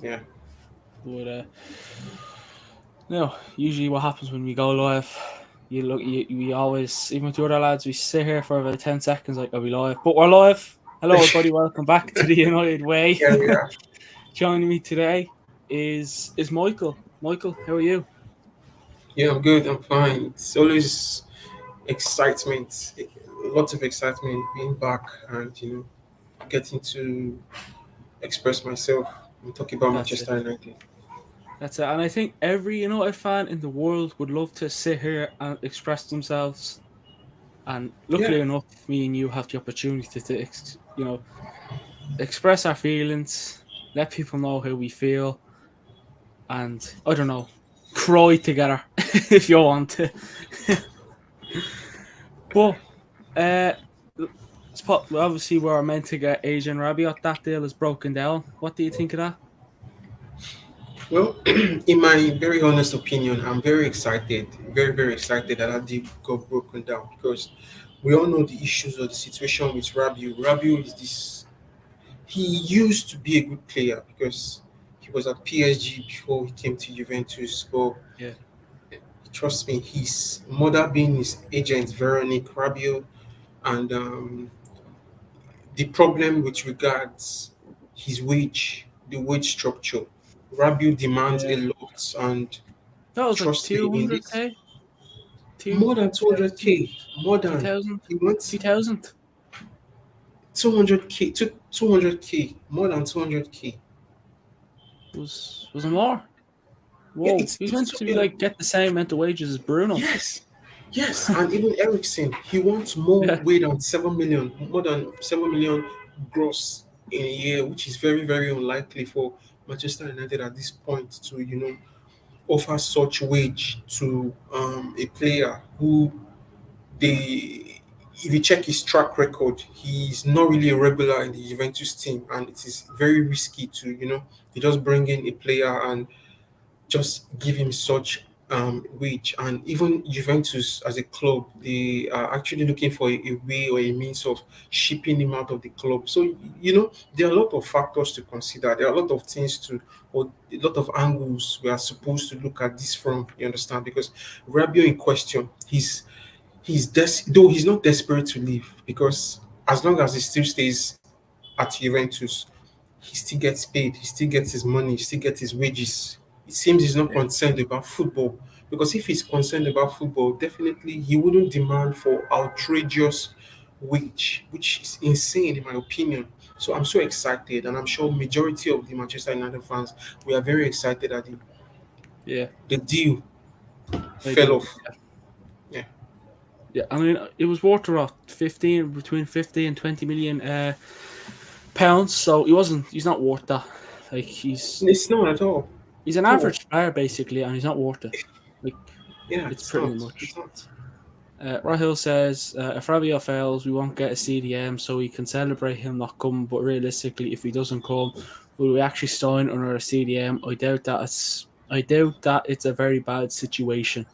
Yeah. But no, usually what happens when we go live, we always, even with the other lads, we sit here for about 10 seconds, like, are we live? But we're live. Hello, everybody. Welcome back to the United Way. Yeah, we are. Joining me today is Michael. Michael, how are you? Yeah, I'm good. I'm fine. It's always excitement, lots of excitement being back and getting to express myself and talk about That's it. Manchester United. That's it. And I think every United fan in the world would love to sit here and express themselves. And Yeah, luckily enough, me and you have the opportunity to express our feelings, let people know how we feel, and I don't know, cry together if you want to. But uh, obviously we are meant to get Asian Rabiot. That deal is broken down. What do you think of that? well, in my very honest opinion, I'm very excited, very, very excited that that deal got broken down because we all know the issues or the situation with Rabiu. Rabiu is this, he used to be a good player because he was at PSG before he came to Juventus, but Yeah, trust me, his mother being his agent, Veronique Rabiot, and the problem with regards his wage, the wage structure. Rabiot demands a yeah. lot, and That was like trust me, in this 200k, two more than thousand, 200k, more two than thousand, he wants 2,000. 200k, 200k, more than 200k. Was it more? Yeah, Whoa, it's he's it's meant too, to be like get the same amount of wages as Bruno. yes, yes, and even Ericsson, he wants more Yeah, weight than 7 million, more than 7 million gross in a year, which is very, very unlikely for Manchester United at this point to offer such wage to a player who they. If you check his track record, he's not really a regular in the Juventus team, and it is very risky to you just bring in a player and just give him such wage. And even Juventus as a club, they are actually looking for a way or a means of shipping him out of the club. So there are a lot of factors to consider. There are a lot of things to, or a lot of angles we are supposed to look at this from. You understand? Because Rabio in question, though he's not desperate to leave because as long as he still stays at Juventus, he still gets paid, he still gets his money, he still gets his wages. It seems he's not yeah, concerned about football because if he's concerned about football, definitely he wouldn't demand for outrageous wage, which is insane in my opinion. So I'm so excited, and I'm sure majority of the Manchester United fans we are very excited that yeah. the deal I fell do. off. Yeah, Yeah, I mean, it was worth about 15, between 50 and 20 million pounds. So he's not worth that. Like it's not at all. he's an At all. average player basically, and he's not worth it. Like Yeah, it's it's pretty not. It's much. not. Rahil says if Rabio fails, we won't get a CDM, so we can celebrate him not coming. But realistically, if he doesn't come, will we actually sign under a CDM? I doubt that it's a very bad situation.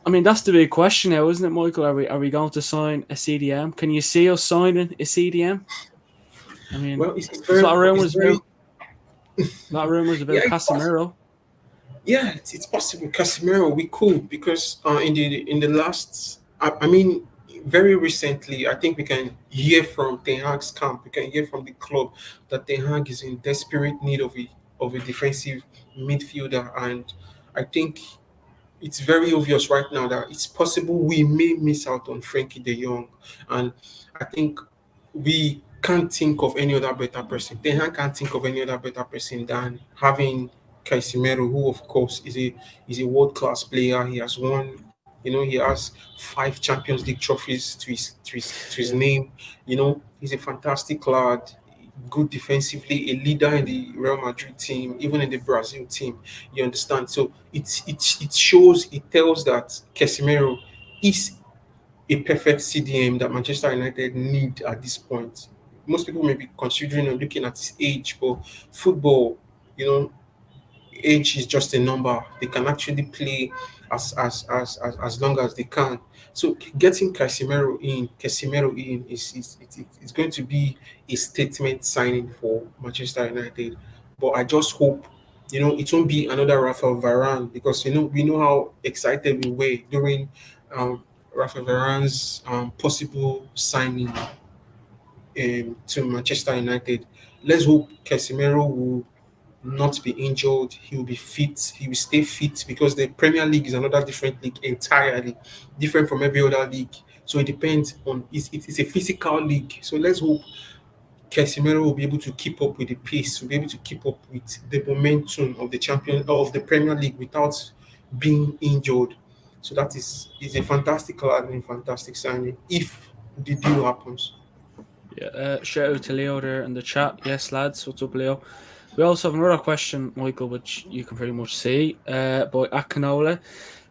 I mean, that's the big question now, isn't it, Michael? Are we going to sign a CDM? Can you see us signing a CDM? I mean, Well, it's there's a very, lot of it's rumors very, about yeah, it's possible. Casemiro. Yeah, it's possible. Casemiro, we could because in the last, I mean, very recently, I think we can hear from Ten Hag's camp. We can hear from the club that Ten Hag is in desperate need of a defensive midfielder, and I think it's very obvious right now that it's possible we may miss out on Frankie De Jong, and I think we can't think of any other better person. Ten Hag can't think of any other better person than having Casemiro, who of course is a world class player. He has won. He has 5 Champions League trophies to his Yeah, name. He's a fantastic lad, good defensively, a leader in the Real Madrid team, even in the Brazil team. You understand? So it shows, it tells that Casemiro is a perfect CDM that Manchester United need at this point. Most people may be considering or looking at his age, but football, you know, age is just a number. They can actually play as long as they can. So getting Casemiro in is going to be a statement signing for Manchester United. But I just hope, it won't be another Rafael Varane, because we know how excited we were during Rafael Varane's possible signing to Manchester United. Let's hope Casemiro will not be injured. He will be fit. He will stay fit, because the Premier League is another different league entirely, different from every other league. So it depends on it's a physical league. So let's hope Casemiro will be able to keep up with the pace, will be able to keep up with the momentum of the Premier League without being injured. So that is a fantastic lad and a fantastic signing if the deal happens. Yeah, shout out to Leo there in the chat. Yes, lads, what's up, Leo? We also have another question, Michael, which you can pretty much see. By Akinola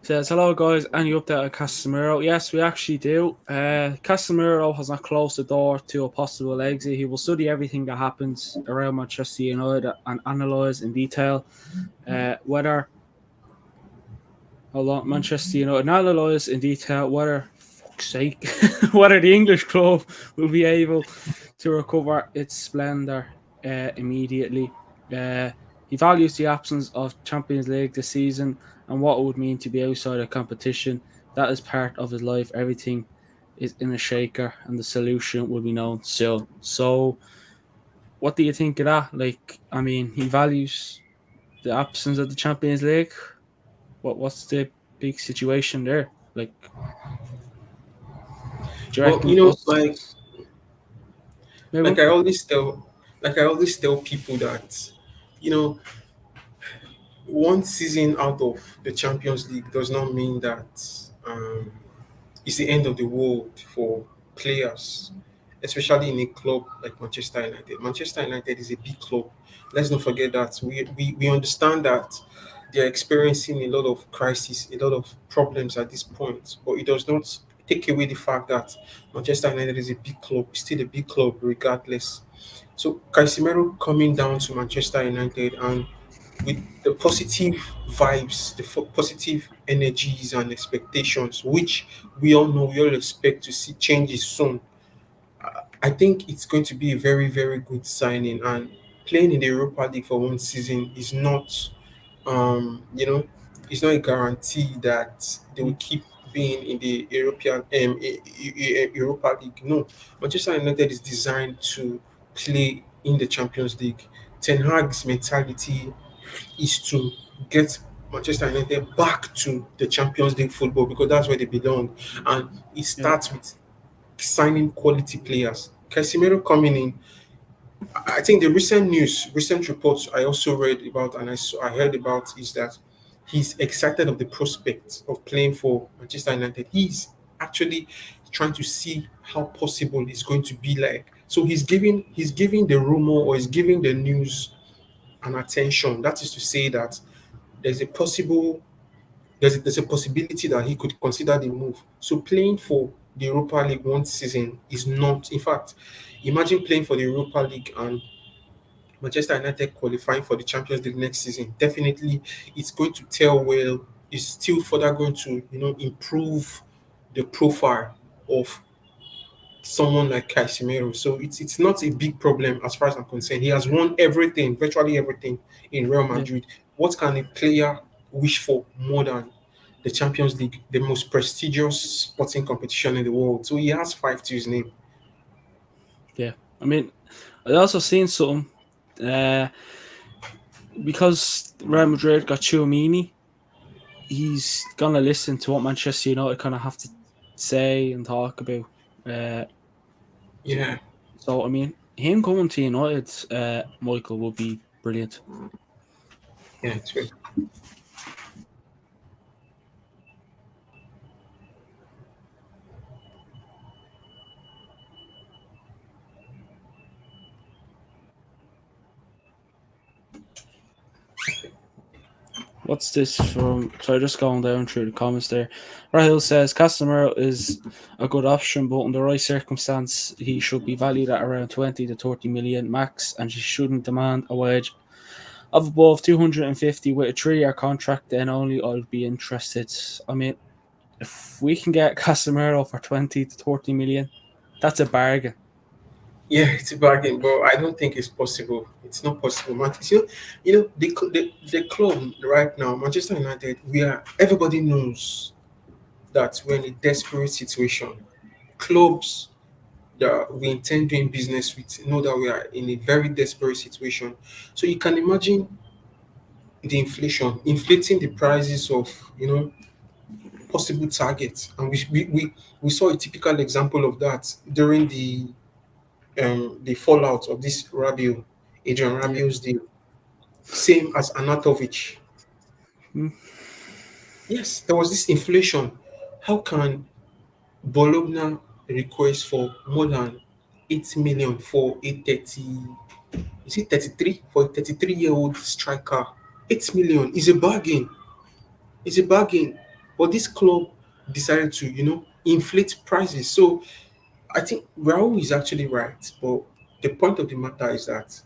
says, "Hello, guys. Any update on Casemiro?" Yes, we actually do. Casemiro has not closed the door to a possible exit. He will study everything that happens around Manchester United and analyse in detail whether Manchester United analyse in detail whether, fuck's sake, whether the English club will be able to recover its splendour immediately. Uh, he values the absence of Champions League this season and what it would mean to be outside of competition. That is part of his life. Everything is in a shaker, and the solution will be known soon. So, what do you think of that? Like, I mean, he values the absence of the Champions League. What's the big situation there? Like, do you Well, reckon us? like Maybe. I always tell, people that, you know, one season out of the Champions League does not mean that um, it's the end of the world for players, especially in a club like Manchester United. Manchester United is a big club. Let's not forget that. We understand that they're experiencing a lot of crisis, a lot of problems at this point, but it does not take away the fact that Manchester United is a big club, still a big club regardless. So Casemiro coming down to Manchester United, and with the positive vibes, the positive energies and expectations, which we all expect to see changes soon. I think it's going to be a very, very good signing. And playing in the Europa League for one season is not, you know, it's not a guarantee that they will Mm, keep being in the Europa League. No, Manchester United is designed to play in the Champions League. Ten Hag's mentality is to get Manchester United back to the Champions League football, because that's where they belong. And it yeah, starts with signing quality players. Casemiro coming in, I think the recent reports I also read about and I heard about is that he's excited of the prospect of playing for Manchester United. He's actually trying to see how possible it's going to be like. So he's giving the rumor, or he's giving the news an attention. That is to say that there's a possible there's a possibility that he could consider the move. So playing for the Europa League one season is not, in fact, imagine playing for the Europa League and Manchester United qualifying for the Champions League next season. Definitely, it's going to tell well. It's still further going to, improve the profile of someone like Casemiro. So it's not a big problem as far as I'm concerned. He has won everything, virtually everything in Real yeah, Madrid. What can a player wish for more than the Champions League, the most prestigious sporting competition in the world? So he has five to his name. yeah. I mean, I also seen something uh, because Real Madrid got Chouamini. He's gonna listen to what Manchester United kind of have to say and talk about. Uh, Yeah, so I mean, him coming to United, Michael, would be brilliant. yeah, true. What's this from? So just going down through the comments there. Rahil says Casemiro is a good option, but under the right circumstance, he should be valued at around 20 to 30 million max, and he shouldn't demand a wage of above 250 with a 3-year contract. Then only I'll be interested. I mean, if we can get Casemiro for 20 to 30 million, that's a bargain. Yeah, it's a bargain, but I don't think it's possible. It's not possible. The club right now, Manchester United, we are everybody knows that we're in a desperate situation. Clubs that we intend doing business with know that we are in a very desperate situation. So you can imagine the inflation, inflating the prices of possible targets, and we saw a typical example of that during the fallout of this Adrian Yeah. Rabiot's deal. Same as Anatovic. Hmm. Yes, there was this inflation. How can Bologna request for more than 8 million for a 30? Is it 33 for a 33-year-old striker? 8 million is a bargain. It's a bargain. But this club decided to, inflate prices. So I think Raul is actually right. But the point of the matter is that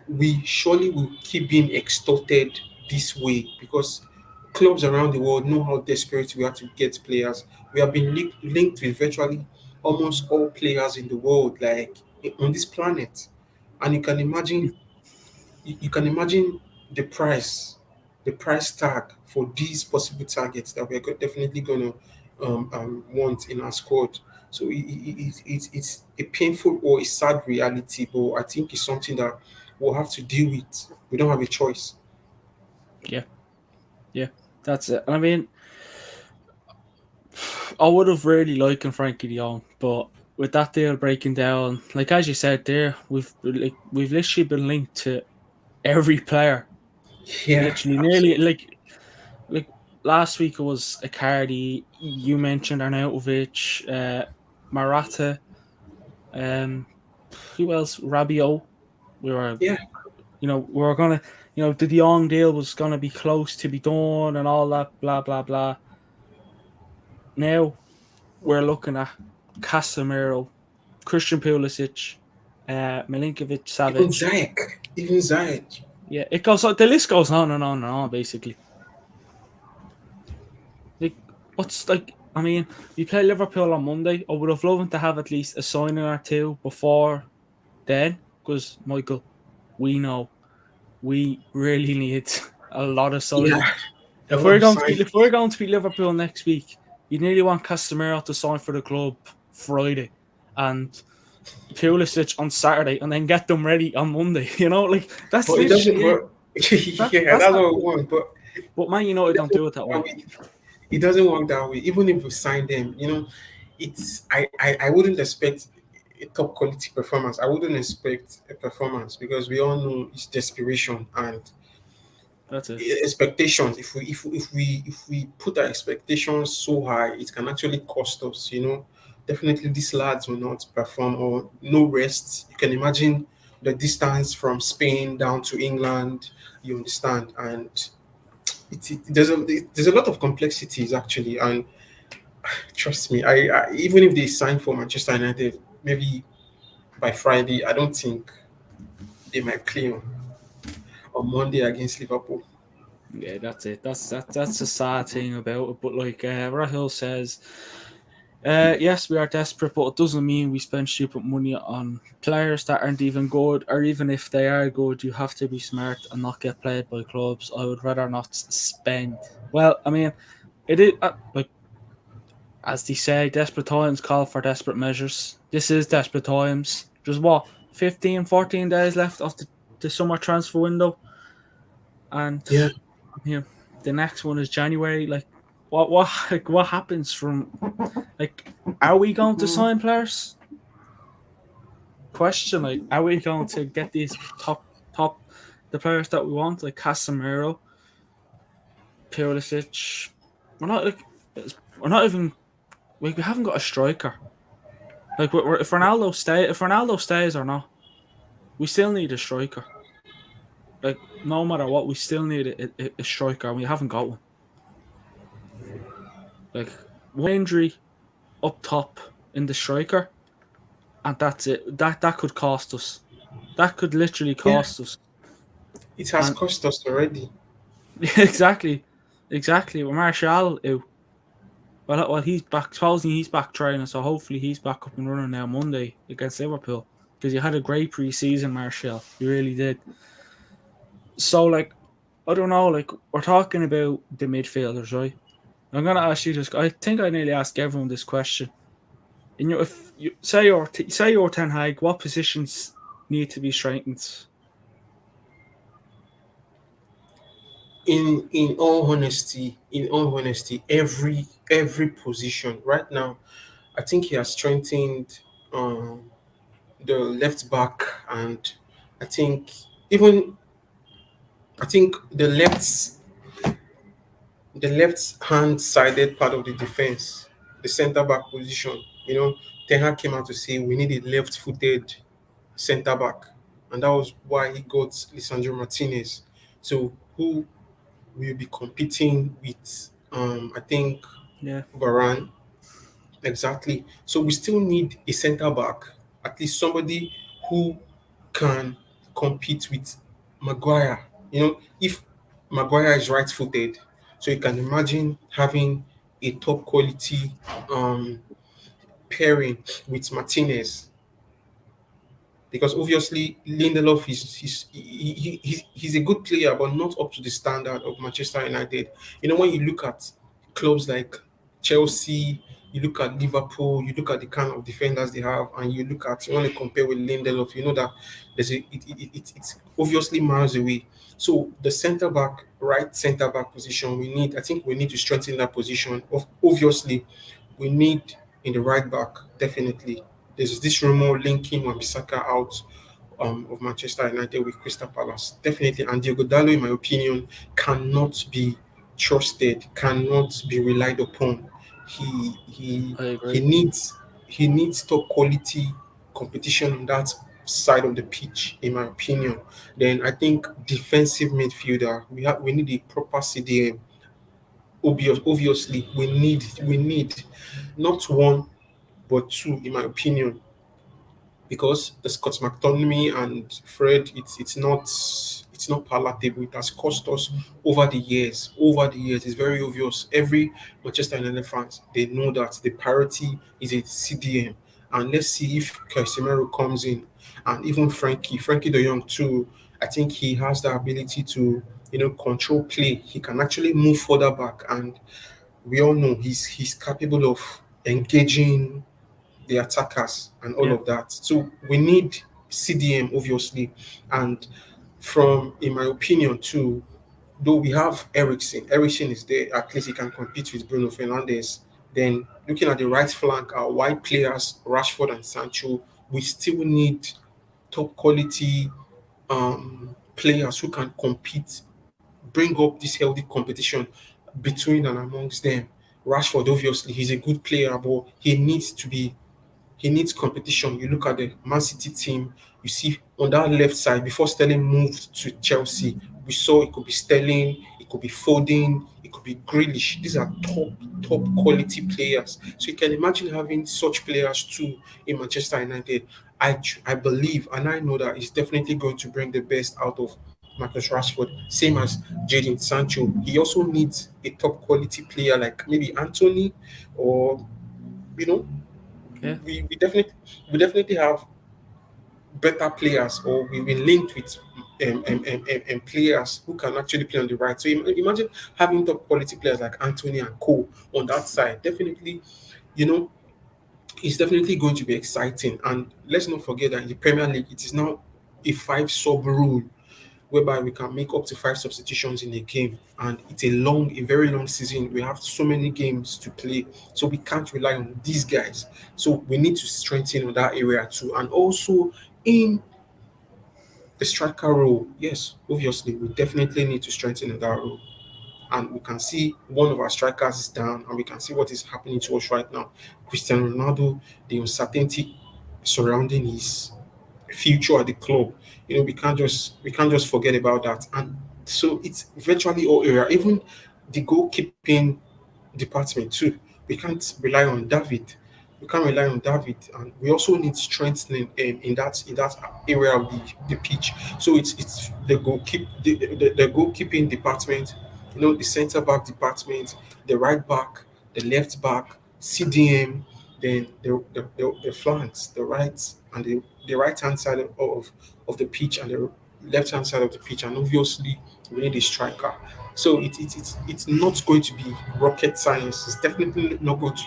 we surely will keep being extorted this way because clubs around the world know how desperate we are to get players. We have been linked with virtually almost all players in the world, like on this planet. And you can imagine the price tag for these possible targets that we're definitely going to want in our squad. So it's a painful or a sad reality, but I think it's something that we'll have to deal with. We don't have a choice. Yeah, yeah, that's it. I mean, I would have really liked Frankie De Jong, but with that deal breaking down, like as you said there, we've literally been linked to every player. Yeah, Literally, nearly absolutely. like last week it was Icardi. You mentioned Arnautovic, Maratta. Um, who else? Rabiot. We were, Yeah, we were gonna, the De Jong deal was gonna be close to be done and all that. Blah blah blah. Now we're looking at Casemiro, Christian Pulisic, Milinkovic even Savic. Zayek, even Zayek. Yeah, it goes on. The list goes on and on and on. Basically, like what's like. I mean, we play Liverpool on Monday. I would have loved to have at least a signing or two before then, because Michael, we know we really need a lot of Yeah, signings. a lot of sign. If we're going to be Liverpool next week, you nearly want Casemiro to sign for the club Friday, and Pulisic on Saturday, and then get them ready on Monday. Like that's But it doesn't literally it. work. Yeah, That's that's not. what we want. But But Man it United don't doesn't do it work that that way. way. It doesn't work that way. Even if we sign them, it's I wouldn't expect a top quality performance. I wouldn't expect a performance because we all know it's desperation and That's it. expectations. If we put our expectations so high, it can actually cost us. Definitely these lads will not perform or no rest. You can imagine the distance from Spain down to England. You understand, and there's a lot of complexities actually, and trust me, I even if they sign for Manchester United, maybe by Friday, I don't think they might play on Monday against Liverpool. Yeah, that's it. That's a sad thing about it. But like Rahul says, yes, we are desperate, but it doesn't mean we spend stupid money on players that aren't even good, or even if they are good, you have to be smart and not get played by clubs. I would rather not spend. Well, I mean, it is like as they say, desperate times call for desperate measures. This is desperate times. There's what 15, 14 days left of the summer transfer window, and Yeah. yeah, the next one is January. Like, what happens from like, are we going to sign players? Question like, are we going to get these top the players that we want like Casemiro, Pulisic? We're not like we're not even we haven't got a striker. Like if Ronaldo stays or not, we still need a striker. Like no matter what, we still need a striker, and we haven't got one. Like one injury up top in the striker, and that's it. That could cost us. That could literally Yeah, cost us. it has And cost us already. exactly, exactly. Well, Martial, well, he's back. Supposedly he's back training, so hopefully he's back up and running now Monday against Liverpool. because you had a great preseason, Marshall. You really did. So, like, I don't know. Like, we're talking about the midfielders, right? I'm gonna ask you this. I think I nearly ask everyone this question. In your, if you say you're Ten Hag, what positions need to be strengthened? In all honesty, every position right now, I think he has strengthened the left back, and I think even I think the left hand sided part of the defense, the centre back position. Ten Hag came out to say we need a left footed centre back, and that was why he got Lisandro Martinez. So who will be competing with I think Yeah, Varane. Exactly. So we still need a centre back, at least somebody who can compete with Maguire. If Maguire is right footed, so you can imagine having a top quality um, pairing with Martinez, because obviously Lindelof he's a good player, but not up to the standard of Manchester United. When you look at clubs like Chelsea, you look at Liverpool, you look at the kind of defenders they have, and you want to compare with Lindelof, you know that it's obviously miles away. So the right centre back position, I think we need to strengthen that position. Obviously, we need in the right back, definitely. There's this rumor linking Wan-Bissaka out of Manchester United with Crystal Palace. Definitely. And Diego Dallo, in my opinion, cannot be trusted, cannot be relied upon. He he I he agree. needs he needs top quality competition on that side of the pitch, in my opinion. Then I think defensive midfielder, we need a proper CDM. Obviously, we need not one but two, in my opinion, because the Scott McTominay and Fred, it's not palatable. It has cost us over the years. Over the years, it's very obvious. Every Manchester United fans, they know that the priority is a CDM. And let's see if Casemiro comes in, and even Frankie De Jong too. I think he has the ability to control play. He can actually move further back, and we all know he's capable of engaging the attackers and all Yeah, of that. So we need CDM, obviously, and in my opinion too, though we have Ericsson is there. At least he can compete with Bruno Fernandes. Then looking at the right flank, our wide players Rashford and Sancho, we still need top quality players who can compete, bring up this healthy competition between and amongst them. Rashford, obviously, he's a good player, but he needs competition. You look at the Man City team, you see on that left side, before Sterling moved to Chelsea, we saw it could be Sterling, it could be Foden, it could be Grealish. These are top quality players. So you can imagine having such players too in Manchester United. I believe and I know that it's definitely going to bring the best out of Marcus Rashford, same as Jadon Sancho. He also needs a top quality player like maybe Anthony, or you know yeah, we definitely have better players, or we've been linked with players who can actually play on the right. So imagine having top quality players like Anthony and Cole on that side. Definitely, you know, it's definitely going to be exciting. And let's not forget that in the Premier League, it is now a five sub rule whereby we can make up to five substitutions in a game. And it's a very long season. We have so many games to play. So we can't rely on these guys. So we need to strengthen on that area too. And also in the striker role, yes, obviously, we definitely need to strengthen on that role. And we can see one of our strikers is down, and we can see what is happening to us right now. Cristiano Ronaldo, the uncertainty surrounding his future at the club. We can't just forget about that. And so it's virtually all area, even the goalkeeping department too. We can't rely on David. We can't rely on David, and we also need strengthening in that area of the pitch. So it's the goalkeeping department, the centre back department, the right back, the left back, CDM, then the flanks, the right and the the right hand side of the pitch and the left hand side of the pitch, and obviously we need a striker. So it's not going to be rocket science. It's definitely not going to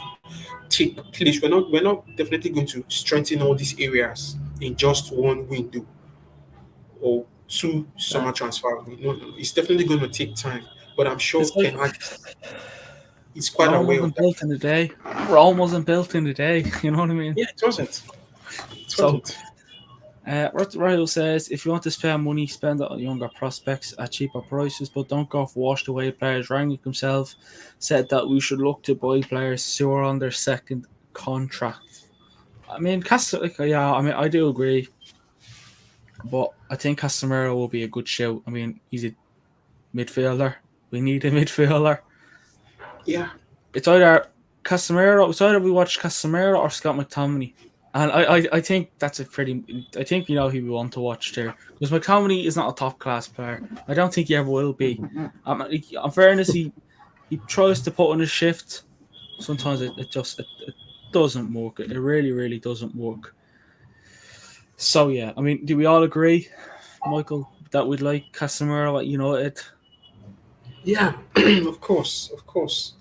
take place. We're not definitely going to strengthen all these areas in just one window or two Uh, summer transfer. No, no, it's definitely going to take time. But I'm sure it's like Ten Hag is quite Rome aware of wasn't that. built in a day. Rome wasn't built in a day. You know what I mean? Yeah, it wasn't. It So, wasn't. Rahul says, if you want to spend money, spend it on younger prospects at cheaper prices, but don't go for washed away players. Rangnick himself said that we should look to buy players who are on their second contract. I mean, yeah, I mean, I do agree, but I think Casemiro will be a good shout. I mean, he's a midfielder. We need a midfielder. Yeah, It's either Casemiro. It's either we watch Casemiro or Scott McTominay. And I think that's a pretty. I think we know who we want to watch there because McTominay is not a top class player. I don't think he ever will be. In fairness, he tries to put on a shift. Sometimes it doesn't work. It really doesn't work. So yeah, I mean, do we all agree, Michael, that we'd like Casemiro at United? yeah, of course, of course.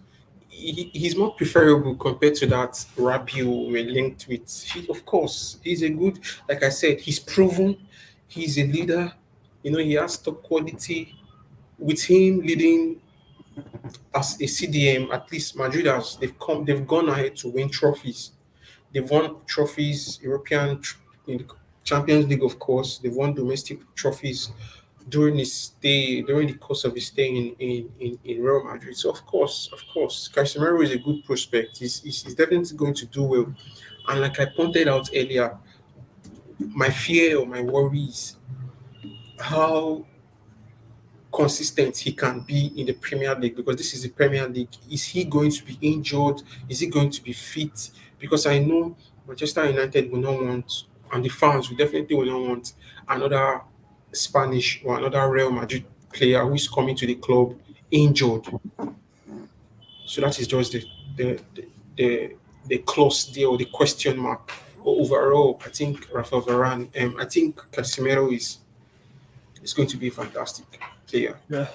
He's more preferable compared to that Rabiot we're linked with. Of course, he's a good, like I said, he's proven, he's a leader. He has top quality. With him leading as a CDM, at least Madrid has they've gone ahead to win trophies. They've won trophies, in the Champions League, of course. They've won domestic trophies during the course of his stay in Real Madrid. So of course, Casemiro is a good prospect. He's definitely going to do well. And like I pointed out earlier, my fear or my worries how consistent he can be in the Premier League, because this is the Premier League. Is he going to be injured? Is he going to be fit? Because I know Manchester United will not want, and the fans will definitely will not want another Spanish or another Real Madrid player who is coming to the club injured. So that is just the the, the clause there, or the question mark. Overall, I think Rafael Varane, I think Casemiro is going to be a fantastic player. Yeah.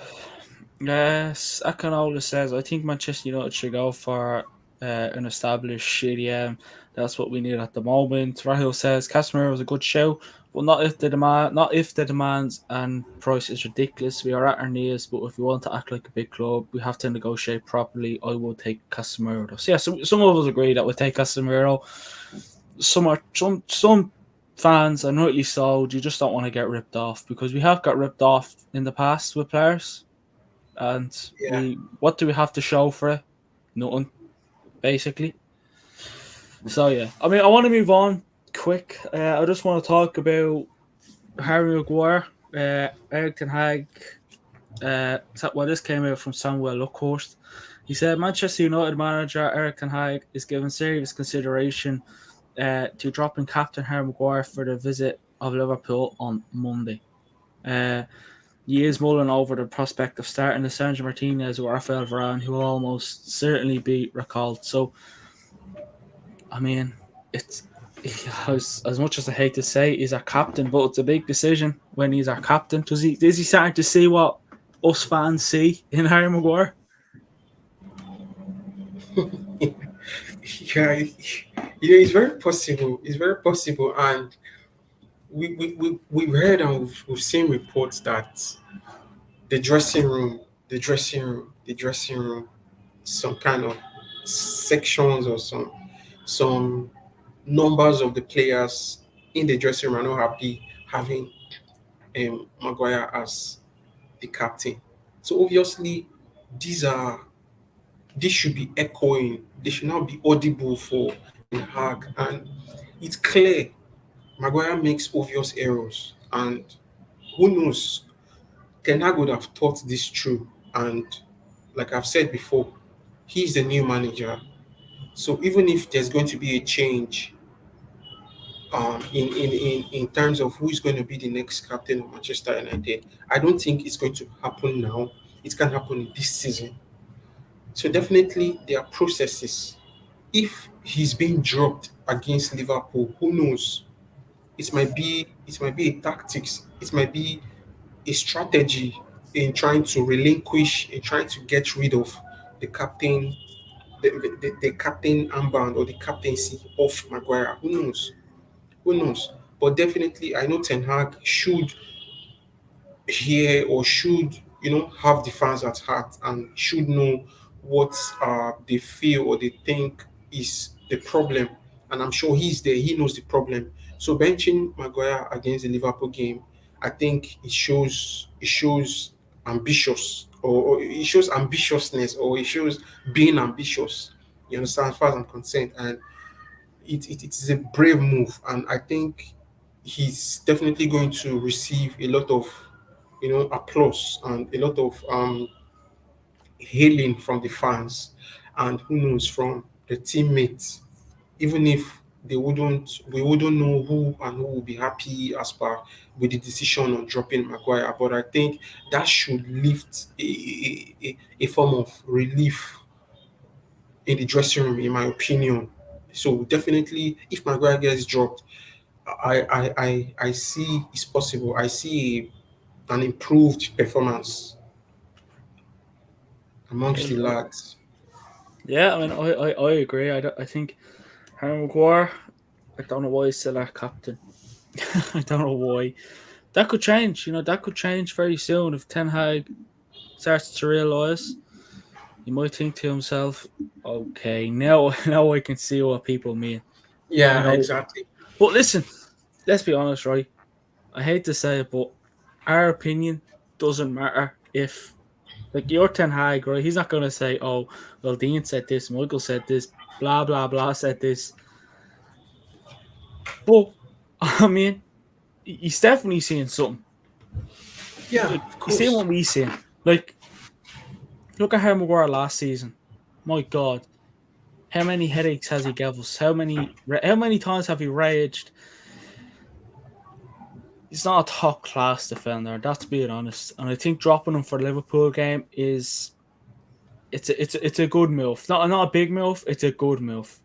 Yes, Akanola says, I think Manchester United should go for an established CDM. That's what we need at the moment. Rahul says Casemiro was a good show, but not if the demands and price is ridiculous. We are at our knees, but if we want to act like a big club, we have to negotiate properly. I will take Casemiro. So yeah, some of us agree that we'll take Casemiro. Some fans, and rightly so, you just don't want to get ripped off because we have got ripped off in the past with players. And Yeah. what do we have to show for it? Nothing, basically. So yeah, I mean, I want to move on quick. I just want to talk about Harry Maguire, Eric Ten Hag. This came out from Samuel Luckhorst. He said Manchester United manager Eric Ten Hag is given serious consideration to dropping captain Harry Maguire for the visit of Liverpool on Monday. He is mulling over the prospect of starting the Sandro Martinez or Rafael Varane, who will almost certainly be recalled. So, I mean, it's as much as I hate to say, he's our captain, but it's a big decision when he's our captain. Is he starting to see what us fans see in Harry Maguire? Yeah, it's very possible. It's very possible, and we've heard and we've seen reports that the dressing room, some kind of sections or some numbers of the players in the dressing room are not happy having Maguire as the captain. So obviously, these are this should be echoing. They should not be audible for Ten Hag, and it's clear Maguire makes obvious errors, and who knows? Ten Hag would have thought this through, and like I've said before, he's the new manager. So even if there's going to be a change in terms of who's going to be the next captain of Manchester United, I don't think it's going to happen now. It can happen this season. So definitely there are processes. If he's being dropped against Liverpool, who knows? it might be a tactics, it might be a strategy in trying to relinquish, in trying to get rid of the captain, the captain armband or the captaincy of Maguire. Who knows? Who knows? But definitely, I know Ten Hag should hear or should have the fans at heart and should know what they feel or they think is the problem. And I'm sure he's there. He knows the problem. So benching Maguire against the Liverpool game, I think it shows ambitious, or it shows ambitiousness, or it shows being ambitious. You understand, as far as I'm concerned, and it is a brave move, and I think he's definitely going to receive a lot of applause and a lot of hailing from the fans, and who knows, from the teammates. Even if we wouldn't know who and who will be happy as per with the decision on dropping Maguire, but I think that should lift a form of relief in the dressing room, in my opinion. So definitely, if Maguire gets dropped, I see it's possible. I see an improved performance amongst the lads. Yeah, I mean, I agree. I think Harry Maguire, I don't know why he's still our captain. I don't know why. That could change, that could change very soon if Ten Hag starts to realise. He might think to himself, okay, now now I can see what people mean. You Yeah, know. exactly. But listen, let's be honest, right? I hate to say it, but our opinion doesn't matter if like you're Ten Hag, right? He's not gonna say, oh, well, Dean said this, Michael said this, blah blah blah said this. But I mean, he's definitely seeing something. Yeah, Like of he's seeing course. what we seeing. Like, look at Harry Maguire last season. My God, how many headaches has he given us? How many times have he raged? He's not a top class defender. That's being honest. And I think dropping him for the Liverpool game is it's a good move. Not a big move. It's a good move.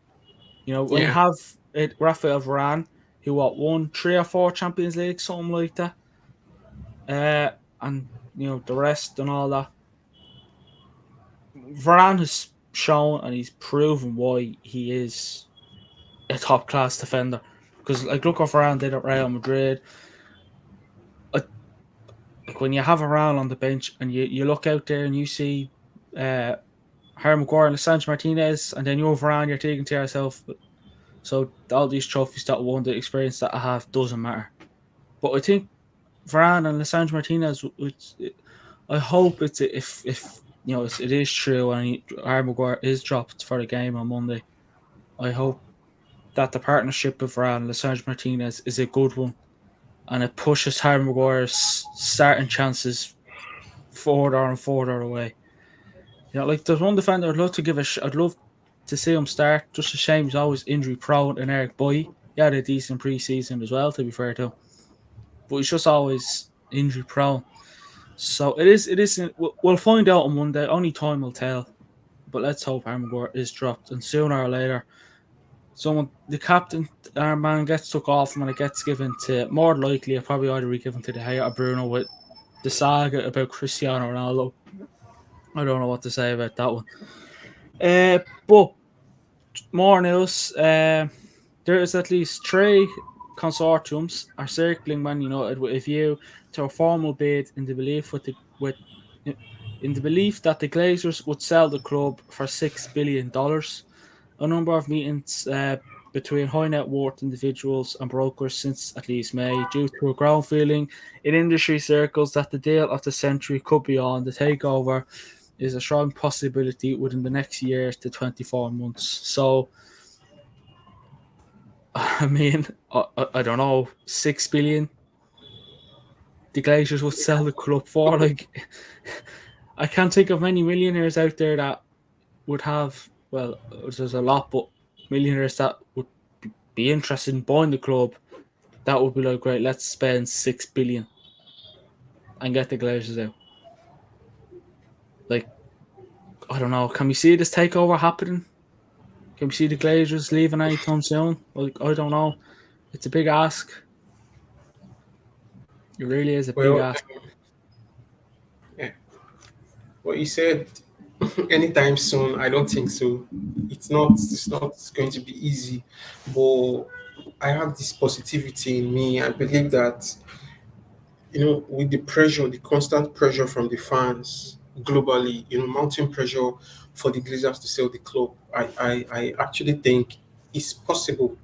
When you Yeah, have it, Rafael Varane, who won 3 or 4 Champions League, something like that, and the rest and all that. Varane has shown and he's proven why he is a top class defender. Because like look what Varane did at Real Madrid. Like, like when you have Varane on the bench and you look out there and you see uh, Harry Maguire and Sancho Martinez, and then you're Varane, you're thinking to yourself, so all these trophies that I won, the experience that I have doesn't matter. But I think Varane and Lissandro Martinez, I hope if it is true and Harry Maguire is dropped for the game on Monday. I hope that the partnership of Varane and Lissandro Martinez is a good one, and it pushes Harry Maguire's starting chances further and further away. Like there's one defender I'd love to give I'd love to see him start. Just a shame he's always injury prone. And Eric Boy, he had a decent preseason as well, to be fair to him, but he's just always injury prone. So it is. It is. We'll find out on Monday. Only time will tell. But let's hope Armagor is dropped, and sooner or later, the captain armband gets took off him, and it gets given to more likely. It probably either be given to the Gea or Bruno with the saga about Cristiano Ronaldo. I don't know what to say about that one. But more news. There is at least 3 consortiums are circling Man United with a view to a formal bid in the belief that the Glazers would sell the club for $6 billion. A number of meetings between high net worth individuals and brokers since at least May, due to a growing feeling in industry circles that the deal of the century could be on. The takeover is a strong possibility within the next year to 24 months. So, I mean, I don't know, 6 billion. The Glazers would sell the club for. Like, I can't think of many millionaires out there that would have. Well, there's a lot, but millionaires that would be interested in buying the club. That would be like, great, let's spend 6 billion and get the Glazers out. Like, I don't know. Can we see this takeover happening? Can we see the Glazers leaving anytime soon? Like, I don't know. It's a big ask. It really is a big Well, ask. yeah, what you said anytime soon, I don't think so. It's not going to be easy, but I have this positivity in me. I believe that with the pressure, the constant pressure from the fans globally, mounting pressure for the Glazers to sell the club, I actually think it's possible.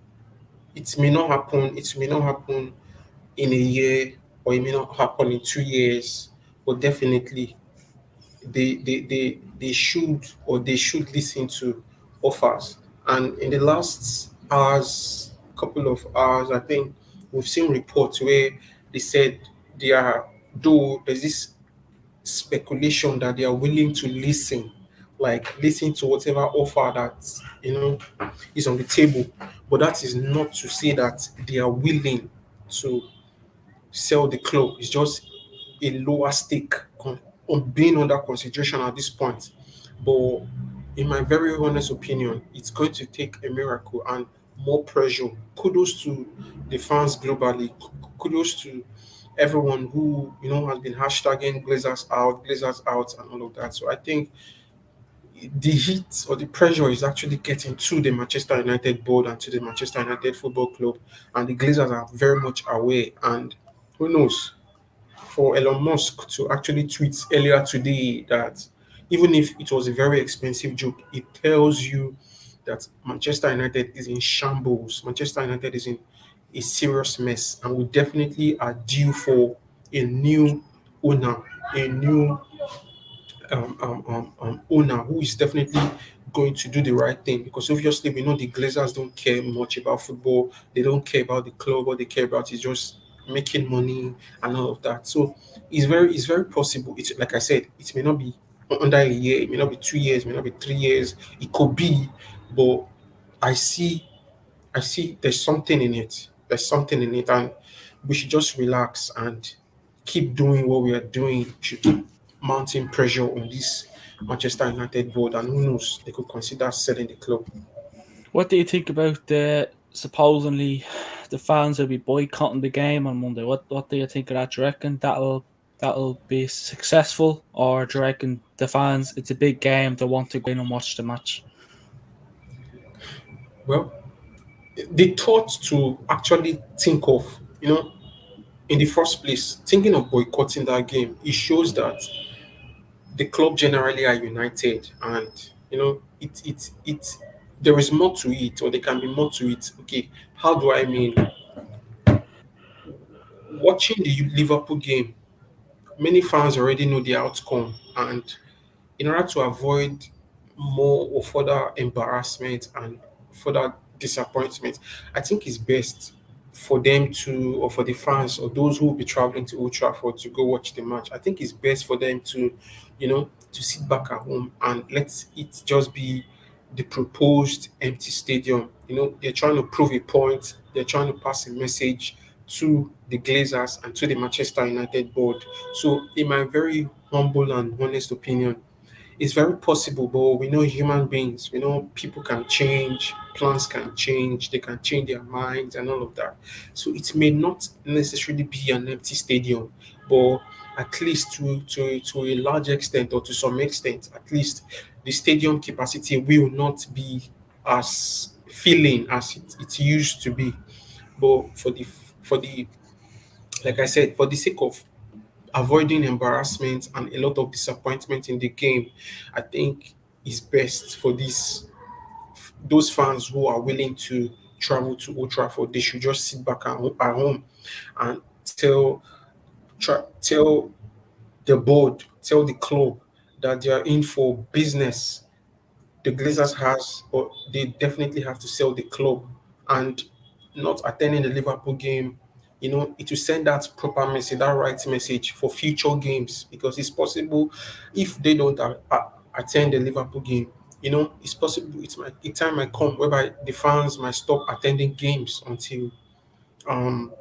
It may not happen. It may not happen in a year, or it may not happen in 2 years, but definitely they should, or they should listen to offers. And in the last hours, couple of hours, I think we've seen reports where they said they are, though there's this speculation that they are willing to listen, like listen to whatever offer that is on the table. But that is not to say that they are willing to sell the club. It's just a lower stake on being under consideration at this point. But in my very honest opinion, it's going to take a miracle and more pressure. Kudos to the fans globally. Kudos to everyone who has been hashtagging Glazers out, and all of that. So I think the heat or the pressure is actually getting to the Manchester United board and to the Manchester United Football Club, and the Glazers are very much aware. And who knows, for Elon Musk to actually tweet earlier today that even if it was a very expensive joke, it tells you that Manchester United is in shambles. Manchester United is in a serious mess, and we definitely are due for a new owner, a new owner who is definitely going to do the right thing, because obviously we know the Glazers don't care much about football. They don't care about the club. What they care about is just making money and all of that. So it's very possible. It's like I said, it may not be under a year, it may not be 2 years, it may not be 3 years. It could be, but I see I see there's something in it. There's something in it, and we should just relax and keep doing what we are doing. We should keep mounting pressure on this Manchester United board, and who knows, they could consider selling the club. What do you think about the supposedly the fans will be boycotting the game on Monday? What do you think of that? Do you reckon that'll be successful, or do you reckon the fans? It's a big game. They want to go in and watch the match. Well, the thought to actually think of, in the first place, thinking of boycotting that game, it shows that the club generally are united, and there is more to it, or there can be more to it. Okay, how do I mean? Watching the Liverpool game, many fans already know the outcome, and in order to avoid more or further embarrassment and further disappointment, I think it's best for them to, or for the fans or those who will be traveling to Old Trafford to go watch the match. I think it's best for them to sit back at home and let it just be the proposed empty stadium. They're trying to prove a point. They're trying to pass a message to the Glazers and to the Manchester United board. So, in my very humble and honest opinion, it's very possible, but we know human beings, we know people can change, plans can change, they can change their minds and all of that. So it may not necessarily be an empty stadium, but at least to a large extent, or to some extent, at least the stadium capacity will not be as filling as it used to be. But for the like I said, for the sake of avoiding embarrassment and a lot of disappointment in the game, I think it's best for those fans who are willing to travel to Old Trafford. They should just sit back at home and tell the board, tell the club that they are in for business. The Glazers has, or they definitely have to sell the club, and not attending the Liverpool game. It will send that proper message, that right message for future games, because it's possible if they don't attend the Liverpool game. It's possible a time might come whereby the fans might stop attending games until um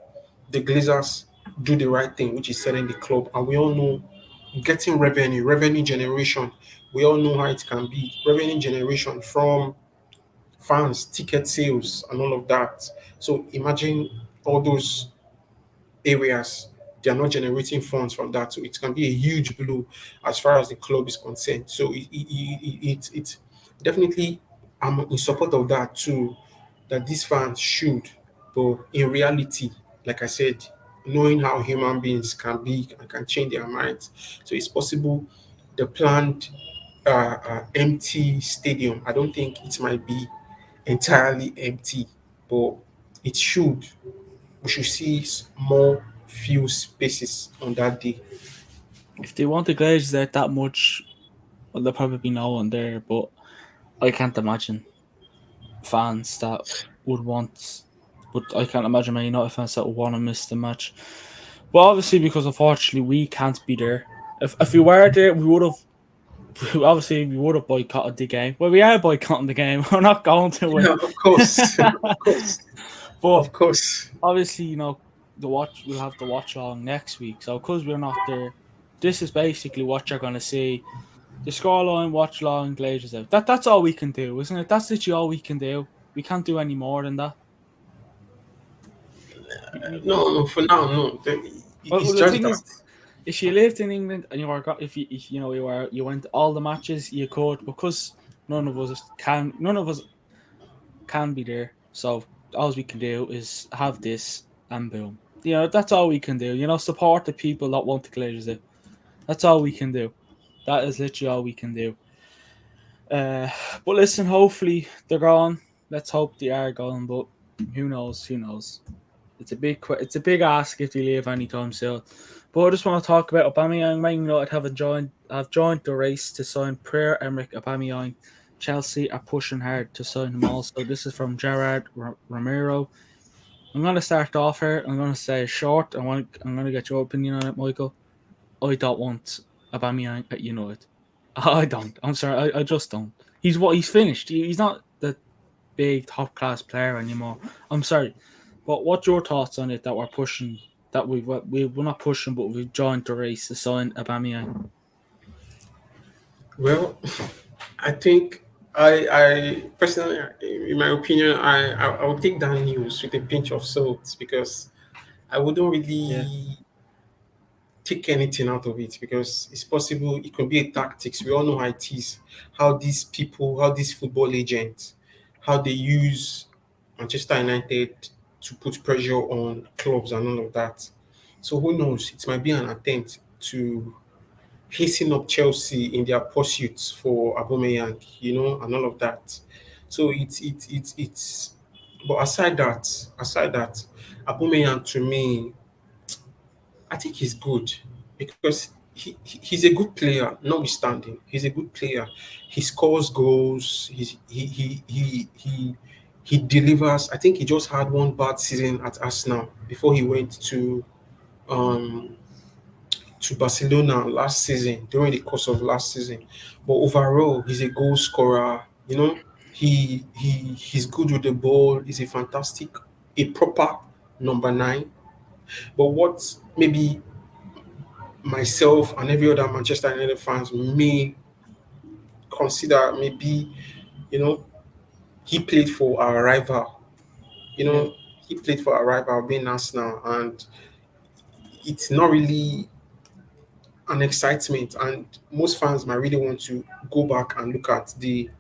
the Glazers do the right thing, which is selling the club. And we all know getting revenue generation. We all know how it can be. Revenue generation from fans, ticket sales, and all of that. So imagine all those areas. they are not generating funds from that. So it can be a huge blow as far as the club is concerned. So it's definitely, I'm in support of that too, that these fans should. But in reality, like I said, knowing how human beings can be and can change their minds. So it's possible the planned empty stadium, I don't think it might be entirely empty, but it should. We should see more few spaces on that day. If they want the Glazers out that much, well, there'll probably be no one there. But I can't imagine fans that would want. But I can't imagine many United fans that would want to miss the match. But obviously, because unfortunately we can't be there. If we were there, we would have. Obviously, we would have boycotted the game. Well, we are boycotting the game. We're not going to Yeah, win. of course, of course, But of course. obviously, the watch we'll have the watch along next week. So because we're not there, this is basically what you're gonna see. The scoreline, watch along, Glazers out. That's all we can do, isn't it? That's literally all we can do. We can't do any more than that. No, no, for now, no. Well, It's the just thing that. is, if you lived in England and if you went to all the matches, you could because none of us can be there. So all we can do is have this and boom. That's all we can do. Support the people that want the Glazers out. That's all we can do. That is literally all we can do. Uh, but listen, hopefully they're gone. Let's hope they are gone. But who knows? Who knows? It's a big ask if they leave anytime soon. But I just want to talk about Aubameyang. Man United have joined the race to sign Pierre-Emerick Aubameyang. Chelsea are pushing hard to sign him also. This is from Gerard Romero. I'm going to start off here. I'm going to say short. I'm going to get your opinion on it, Michael. I don't want Aubameyang at United. I don't. I'm sorry. I just don't. He's finished. He's not the big top class player anymore. I'm sorry. But what's your thoughts on it that we're pushing? That we're not pushing, but we've joined the race to sign Aubameyang. Well, I think I personally, in my opinion, I would take that news with a pinch of salt because I wouldn't Yeah, really take anything out of it because it's possible it could be a tactics. We all know how it is, how these people, how these football agents, how they use Manchester United to put pressure on clubs and all of that. So who knows? It might be an attempt to hasten up Chelsea in their pursuits for Aubameyang, and all of that. So it's. But aside that, Aubameyang to me, I think he's good because he's a good player. Notwithstanding, he's a good player. He scores goals. He delivers. I think he just had one bad season at Arsenal before he went um to Barcelona last season during the course of last season. But overall, he's a goal scorer. He's good with the ball. He's a proper number nine. But what maybe myself and every other Manchester United fans may consider maybe, you know, he played for our rival. You yeah, know, he played for our rival being Arsenal, and it's not really an excitement. And most fans might really want to go back and look at the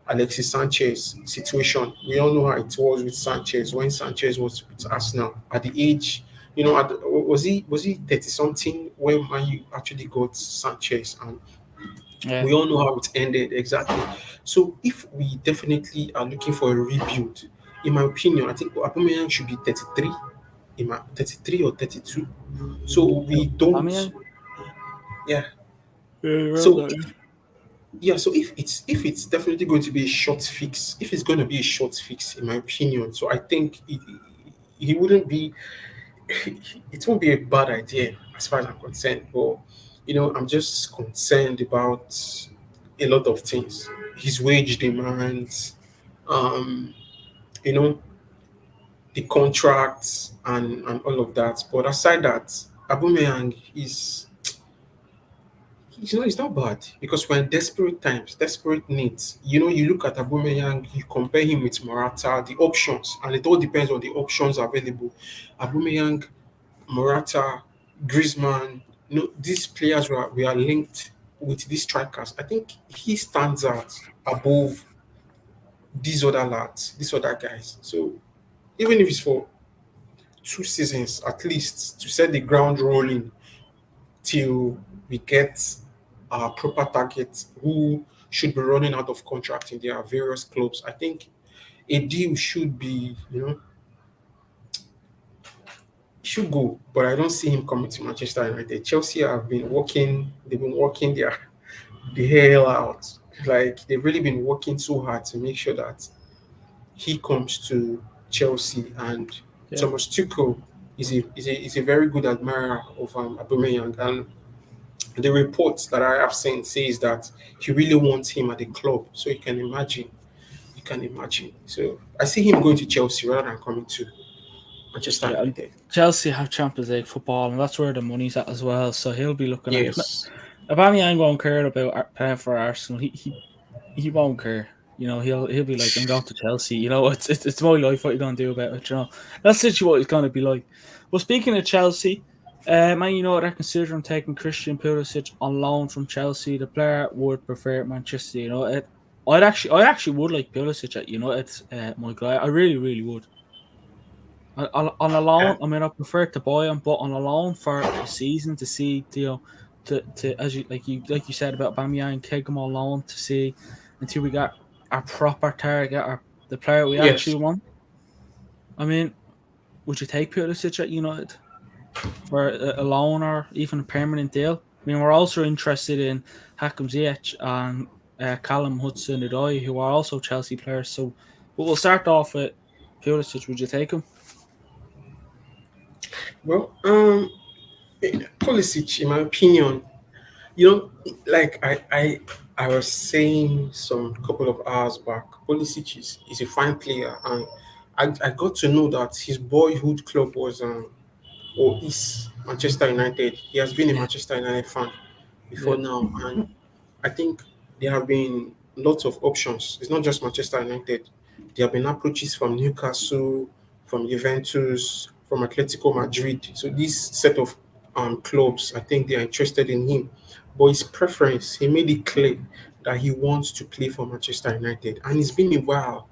Alexis Sanchez situation. We all know how it was with Sanchez when Sanchez was with Arsenal at the age. Was he 30 something when Man U actually got Sanchez, and yeah. we all know how it ended exactly. So if we definitely are looking for a rebuild, in my opinion, I think Aubameyang should be 33, 33 or 32. So we don't, Aubameyang. yeah. Yeah, you're So right so if it's definitely going to be a short fix, if it's going to be a short fix, in my opinion, so I think he wouldn't be, it won't be a bad idea as far as I'm concerned. But I'm just concerned about a lot of things. His wage demands, um, you know, the contracts and all of that. But aside that, Aubameyang is, it's not bad because we're in desperate times, desperate needs. You look at Aubameyang, you compare him with Morata, the options, and it all depends on the options available. Aubameyang, Morata. Griezmann, these players we are linked with these strikers. I think he stands out above these other lads, these other guys. So even if it's for 2 seasons at least to set the ground rolling till we get our proper targets who should be running out of contract in their various clubs, I think a deal should be, should go. But I don't see him coming to Manchester United. Chelsea have been working, they've been working the hell out. Like they've really been working so hard to make sure that he comes to Chelsea, and Yeah, Thomas Tuchel is a very good admirer of Aubameyang, and the reports that I have seen says that he really wants him at the club. So you can imagine. So I see him going to Chelsea rather than coming to Manchester yeah. And United. Chelsea have Champions League football, and that's where the money's at as well. So he'll be looking at. If not, Yes, Aubameyang won't care about playing for Arsenal. He won't care. He'll be like, I'm going to Chelsea. It's my life. What you gonna do about it? That's literally what it's gonna be like. Well, speaking of Chelsea, Man United are considering taking Christian Pulisic on loan from Chelsea. The player would prefer Manchester United. I actually would like Pulisic at United, my guy. I really, really would. On a yeah, loan, I mean, I prefer to buy him, but on a loan for a season to see, to as you said about Bamiyan, take him on loan to see until we got our proper target, the player we actually yes. want. I mean, would you take Pulisic at United for a loan or even a permanent deal? I mean, we're also interested in Hakim Ziyech and Callum Hudson-Odoi, who are also Chelsea players. So, but we'll start off with Pulisic. Would you take him? Well, Pulisic, in my opinion, like I was saying some couple of hours back, Pulisic is a fine player, and I got to know that his boyhood club was or is Manchester United. He has been a Yeah, Manchester United fan before yeah, now, and I think there have been lots of options. It's not just Manchester United. There have been approaches from Newcastle, from Juventus, from Atletico Madrid. So this set of clubs, I think they are interested in him. But his preference, he made it clear that he wants to play for Manchester United, and it's been a while.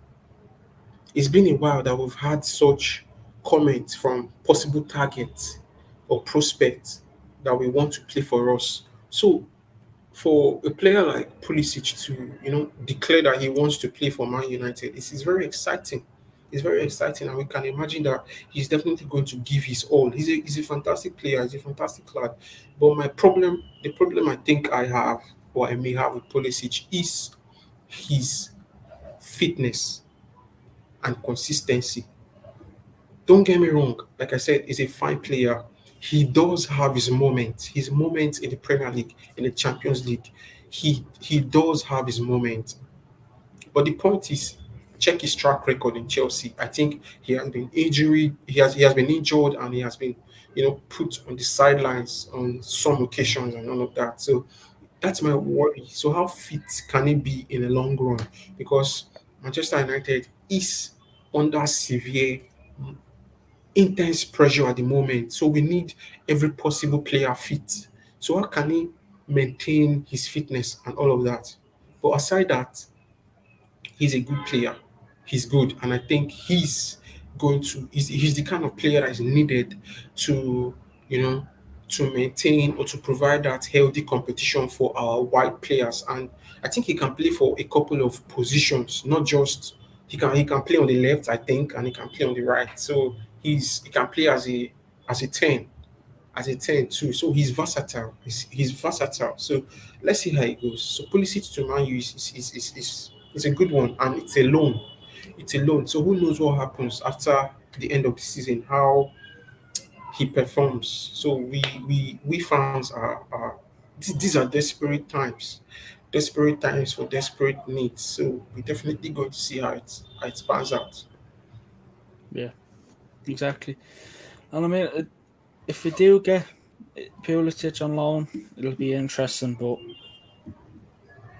It's been a while that we've had such comments from possible targets or prospects that we want to play for us. So for a player like Pulisic to declare that he wants to play for Man United, it's very exciting. It's very exciting, and we can imagine that he's definitely going to give his all. He's a fantastic player. He's a fantastic lad. But the problem I think I have, or I may have with Pulisic, is his fitness and consistency. Don't get me wrong. Like I said, he's a fine player. He does have his moments. His moments in the Premier League, in the Champions League. He does have his moments. But the point is, check his track record in Chelsea. I think he has been injured, and he has been, put on the sidelines on some occasions and all of that. So that's my worry. So how fit can he be in the long run? Because Manchester United is under severe intense pressure at the moment. So we need every possible player fit. So how can he maintain his fitness and all of that? But aside that, he's a good player. He's good, and I think he's the kind of player that is needed to you know to maintain or to provide that healthy competition for our wide players. And I think he can play for a couple of positions, not just he can play on the left, I think, and he can play on the right. So he can play as a 10, too. So he's versatile. He's versatile. So let's see how it goes. So Pulisic to Man U is a good one, and it's a loan. It's a loan. So who knows what happens after the end of the season? How he performs. So we fans are these are desperate times for desperate needs. So we're definitely going to see how it pans out. yeah, exactly. And I mean, if we do get Pulisic on loan, it'll be interesting, but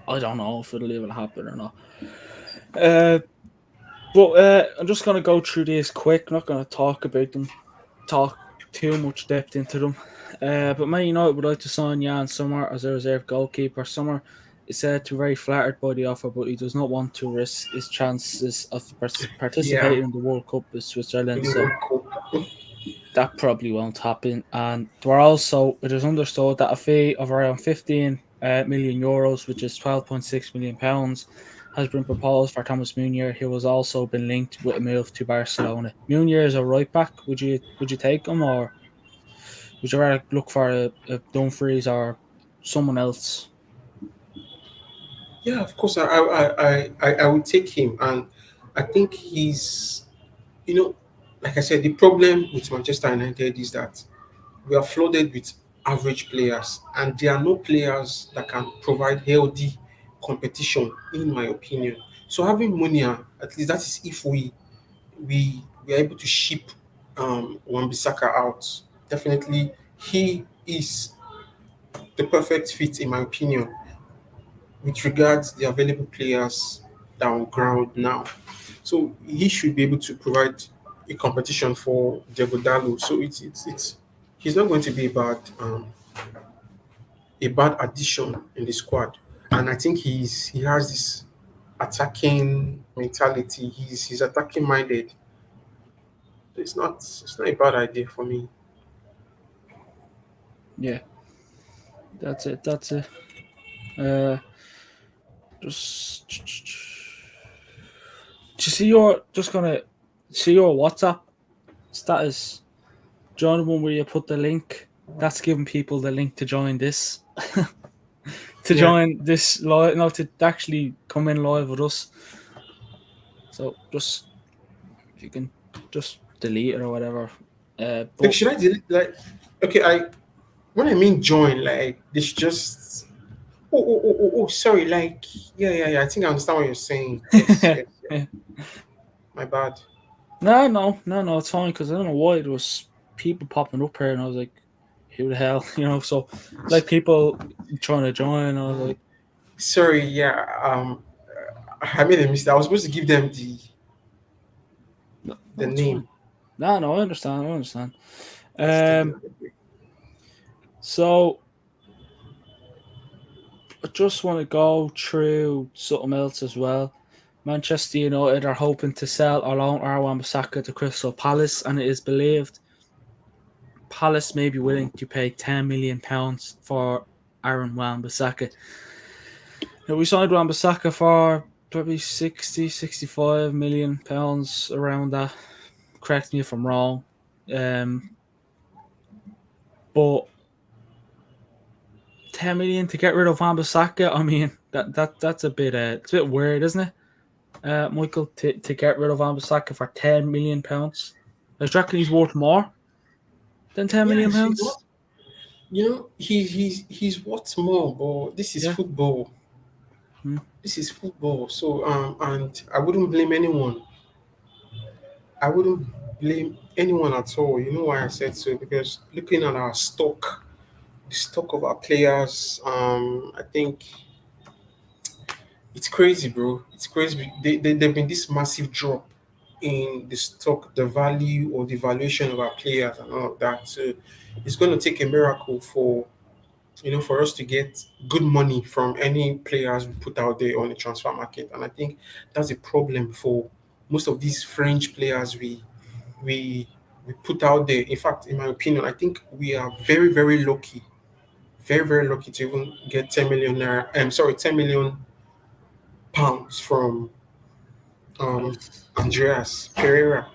I don't know if it'll even happen or not. Uh, but I'm just gonna go through these quick. Not gonna talk about them, talk too much depth into them. But Man United would like to sign Jan Sommer as a reserve goalkeeper. Sommer is said to be very flattered by the offer, but he does not want to risk his chances of Yeah, participating in the World Cup with in Switzerland. the So World Cup. that probably won't happen. And we're also, it is understood that a fee of around 15 million euros, which is 12.6 million pounds, has been proposed for Thomas Meunier, who has also been linked with a move to Barcelona. Meunier is a right back. Would you take him, or would you rather look for a Dumfries or someone else? Yeah, of course, I would take him, and I think he's, you know, like I said, the problem with Manchester United is that we are flooded with average players, and there are no players that can provide healthy competition, in my opinion. So having Munia, at least that is if we are able to ship Wan-Bissaka out. Definitely, he is the perfect fit, in my opinion, with regards the available players that are on ground now. So he should be able to provide a competition for Diego Dallo. So it's he's not going to be a bad addition in the squad. And I think he has this attacking mentality. He's attacking minded. It's not a bad idea for me. Yeah, that's it. That's it. Uh, just, do you see your just gonna see your WhatsApp status? Join the one where you put the link. That's giving people the link to join this. To Yeah. join this live, no, to actually come in live with us. So just if you can just delete it or whatever. Like But should I delete like okay, I when I mean join, like this just sorry, like yeah. I think I understand what you're saying. Yes. yeah. My bad. No, it's fine because I don't know why there was people popping up here, and I was like, "Who the hell?" So like people trying to join. I was like, Sorry, yeah. I made a mistake. I was supposed to give them "No, the no, it's fine." name. No, I understand. I understand. It's taking Um, a bit. so I just want to go through something else as well. Manchester United are hoping to sell or loan Arwan Bissaka to Crystal Palace, and it is believed Palace may be willing to pay £10 million for Aaron Wan-Bissaka. Now, we signed Wan-Bissaka for probably 60, £65 million, around that. Correct me if I'm wrong. Um, but 10 million to get rid of Wan-Bissaka, I mean, that's it's a bit weird, isn't it? Michael, to get rid of Wan-Bissaka for £10 million. I reckon he's worth more than 10 Yeah, million he's what pounds. he's what's more, but this is Yeah. football. Hmm. This is football. So and I wouldn't blame anyone. I wouldn't blame anyone at all. You know why I said so? Because looking at our stock, the stock of our players, I think it's crazy, bro. It's crazy. There've been this massive drop in the stock, the value or the valuation of our players and all of that. So it's going to take a miracle for us to get good money from any players we put out there on the transfer market. And I think that's a problem for most of these French players we we put out there. In fact, in my opinion, I think we are very, very lucky, very, very lucky to even get 10 million naira, 10 million pounds from Palace. Andreas Pereira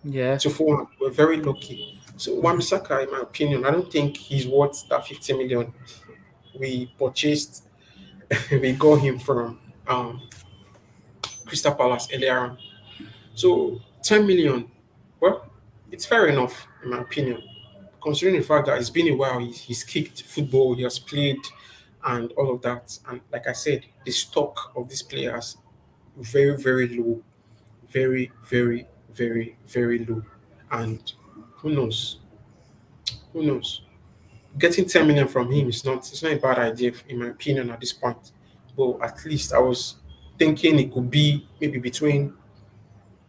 Yeah. to Fulham. We're very lucky. So Mhm. Wan-Bissaka, in my opinion, I don't think he's worth that 50 million we purchased. We got him from Crystal Palace earlier on. So 10 million, well, it's fair enough, in my opinion, considering the fact that it's been a while. He's kicked football, he has played, and all of that. And like I said, the stock of these players very, very low, very, very, very, very low. And who knows? Who knows? Getting 10 million from him is not it's not a bad idea in my opinion at this point. But at least I was thinking it could be maybe between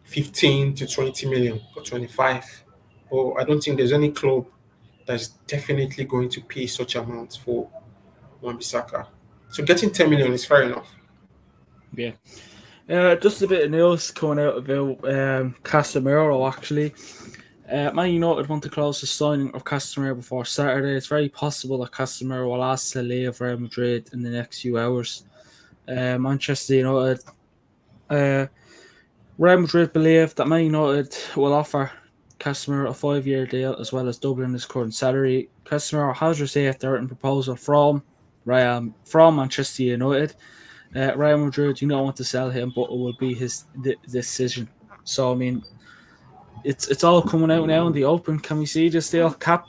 15 to 20 million or 25. But I don't think there's any club that's definitely going to pay such amounts for Wan-Bissaka. So getting 10 million is fair enough. Yeah. Just a bit of news coming out about Casemiro actually. Man United want to close the signing of Casemiro before Saturday. It's very possible that Casemiro will ask to leave Real Madrid in the next few hours. Manchester United, uh, Real Madrid believe that Man United will offer Casemiro a 5-year deal as well as doubling his current salary. Casemiro has received a written proposal from Manchester United. Real Madrid do not want to sell him, but it will be his decision. So I mean, it's all coming out now in the open. Can we see this deal cap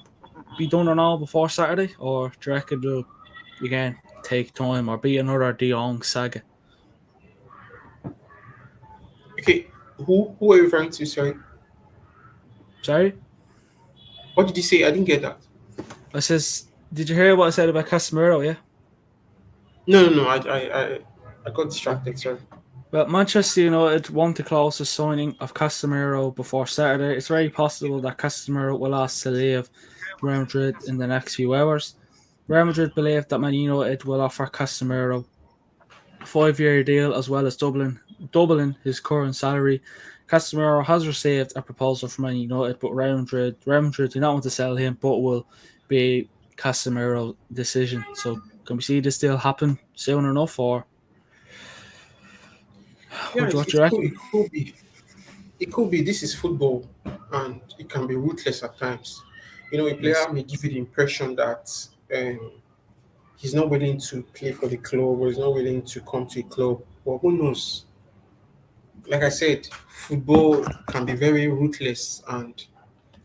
be done or not before Saturday, or do you reckon it'll again take time or be another De Jong saga? Okay, who are you referring to? Sorry, Sorry, what did you say? I didn't get that. I says, did you hear what I said about Casemiro? Yeah. No, no, no. I got distracted. Sorry. Well, Manchester United want to close the signing of Casemiro before Saturday. It's very possible that Casemiro will ask to leave Real Madrid in the next few hours. Real Madrid believe that Man United will offer Casemiro a 5-year deal as well as doubling his current salary. Casemiro has received a proposal from Man United, but Real Madrid do not want to sell him, but will be Casemiro's decision. So can we see this deal happen soon enough, or Yeah, what do it you could, reckon? it could be. It could be. This is football, and it can be ruthless at times. You know, a Yes. player may give you the impression that he's not willing to play for the club or he's not willing to come to a club. But who knows? Like I said, football can be very ruthless, and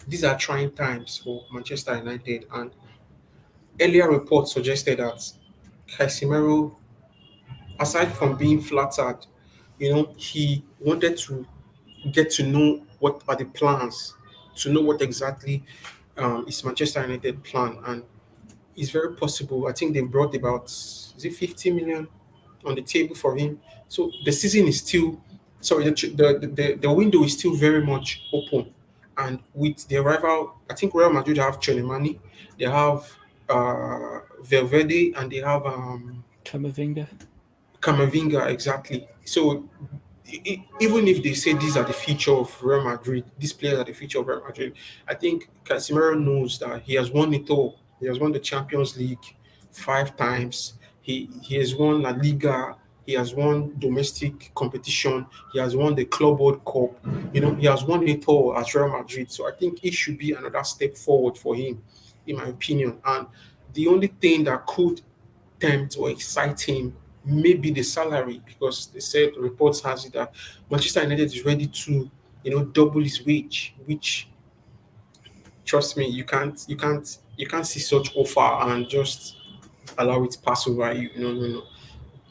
these are trying times for Manchester United. And earlier reports suggested that Casemiro, aside from being flattered, he wanted to get to know what are the plans, to know what exactly is Manchester United plan, and it's very possible. I think they brought about, is it 50 million on the table for him. So the season is still, sorry, the window is still very much open. And with the arrival, I think Real Madrid have Chonemani, they have Valverde, and they have Camavinga. Camavinga, exactly. So even if they say these are the future of Real Madrid, these players are the future of Real Madrid, I think Casemiro knows that he has won it all. He has won the Champions League 5 times. He has won La Liga. He has won domestic competition. He has won the Club World Cup. He has won it all at Real Madrid. So I think it should be another step forward for him, in my opinion. And the only thing that could tempt or excite him maybe the salary, because they said reports has it that Manchester United is ready to double his wage, which, trust me, you can't see such offer and just allow it pass over you. No, no, no.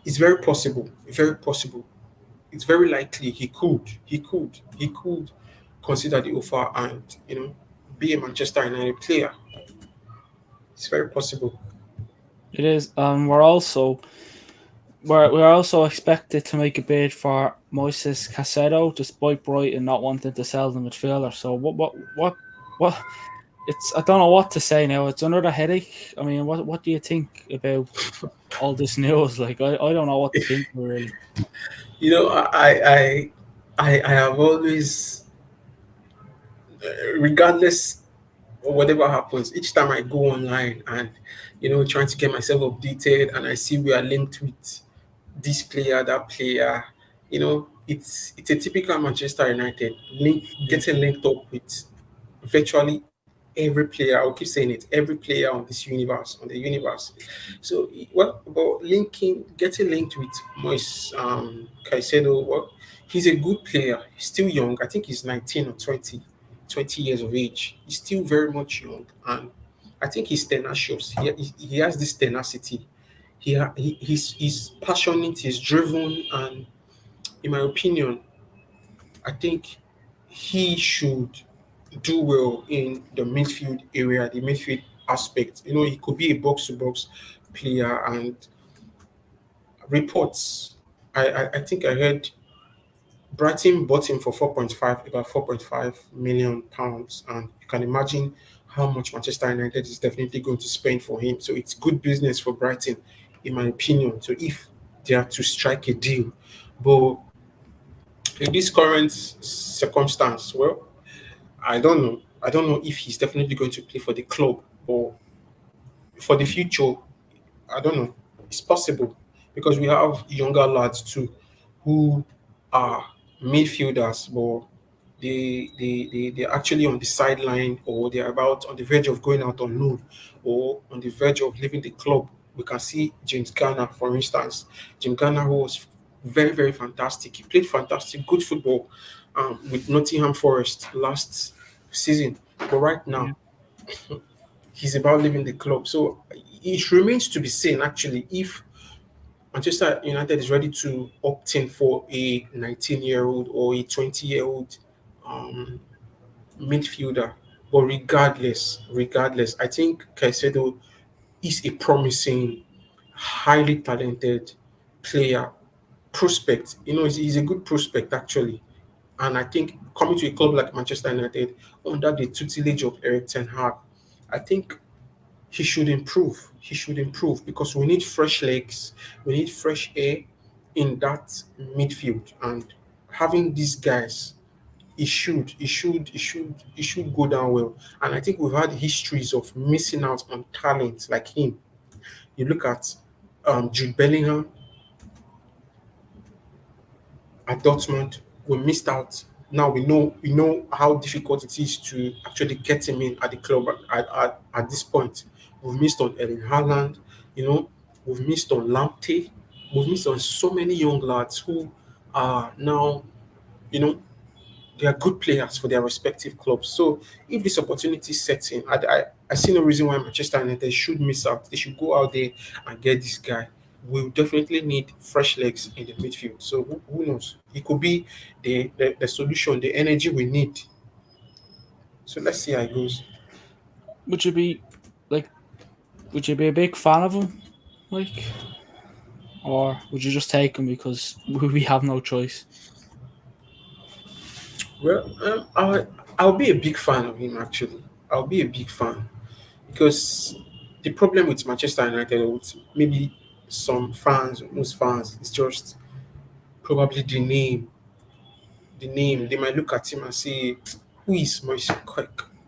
It's very possible, very possible. It's very likely he could consider the offer and be a Manchester United player. It's very possible. It is, and we're also expected to make a bid for Moises Caicedo, despite Brighton not wanting to sell the midfielder. So what? It's I don't know what to say now. It's another headache. I mean, what do you think about all this news? Like, I don't know what to think really. I have always, regardless or whatever happens, each time I go online and trying to get myself updated and I see we are linked with this player, that player, it's a typical Manchester United Yeah, getting linked up with virtually every player. I'll keep saying it, every player on this universe, on the universe. So what about getting linked with Moise Caicedo? Well, he's a good player. He's still young. I think he's 19 or 20 years of age. He's still very much young, and I think he's tenacious. He has this tenacity. He's passionate. He's driven, and in my opinion, I think he should do well in the midfield area, the midfield aspect. He could be a box to box player, and reports. I think I heard Brighton bought him for 4.5, about 4.5 million pounds, and you can imagine how much Manchester United is definitely going to spend for him. So it's good business for Brighton, in my opinion. So if they are to strike a deal, but in this current circumstance, well, I don't know. I don't know if he's definitely going to play for the club, or for the future. I don't know. It's possible because we have younger lads too who are midfielders, but they're actually on the sideline, or they're about on the verge of going out on loan, or on the verge of leaving the club. We can see James Garner, for instance. James Garner, who was very, very fantastic. He played fantastic, good football with Nottingham Forest last season. But right Yeah. now, he's about leaving the club. So it remains to be seen, actually, if Manchester United is ready to opt in for a 19-year-old or a 20-year-old um, midfielder. But regardless, I think Caicedo is a promising, highly talented player, prospect. He's a good prospect, actually. And I think coming to a club like Manchester United under the tutelage of Eric Ten Hag, I think he should improve. He should improve because we need fresh legs, we need fresh air in that midfield. And having these guys, it should go down well. And I think we've had histories of missing out on talent like him. You look at Jude Bellingham at Dortmund, we missed out. Now we know how difficult it is to actually get him in at the club at this point. We've missed on Erling Haaland, you know, we've missed on Lamptey, we've missed on so many young lads who are now, you know, they are good players for their respective clubs. So if this opportunity sets in, I see no reason why Manchester United should miss out. They should go out there and get this guy. We'll definitely need fresh legs in the midfield. So who knows? It could be the solution, the energy we need. So let's see how it goes. Would you be like? Would you be a big fan of him? Like, or would you just take him because we have no choice? Well, I'll be a big fan of him, actually. I'll be a big fan because the problem with Manchester United, or with maybe some fans, most fans, is just probably the name. The name. They might look at him and say, "Who is Moise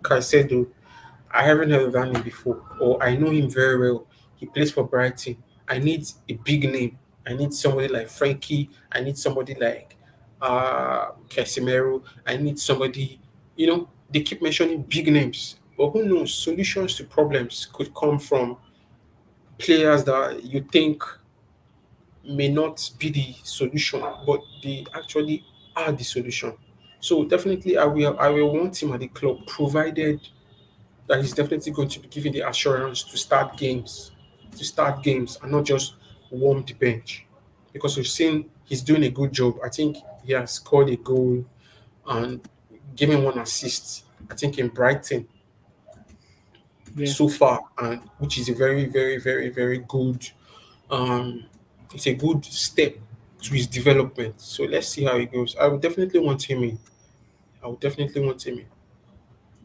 Caicedo? I haven't heard of that name before, or I know him very well. He plays for Brighton. I need a big name. I need somebody like Frankie. I need somebody like Casemiro. I need somebody. They keep mentioning big names, but who knows? Solutions to problems could come from players that you think may not be the solution, but they actually are the solution. So definitely, I will want him at the club, provided that he's definitely going to be given the assurance to start games, and not just warm the bench. Because we've seen he's doing a good job. I think he has scored a goal and given one assist, I think, in Brighton Yeah, so far, and which is a very, very, very, very good. Um, it's a good step to his development. So let's see how it goes. I would definitely want him in. I would definitely want him in.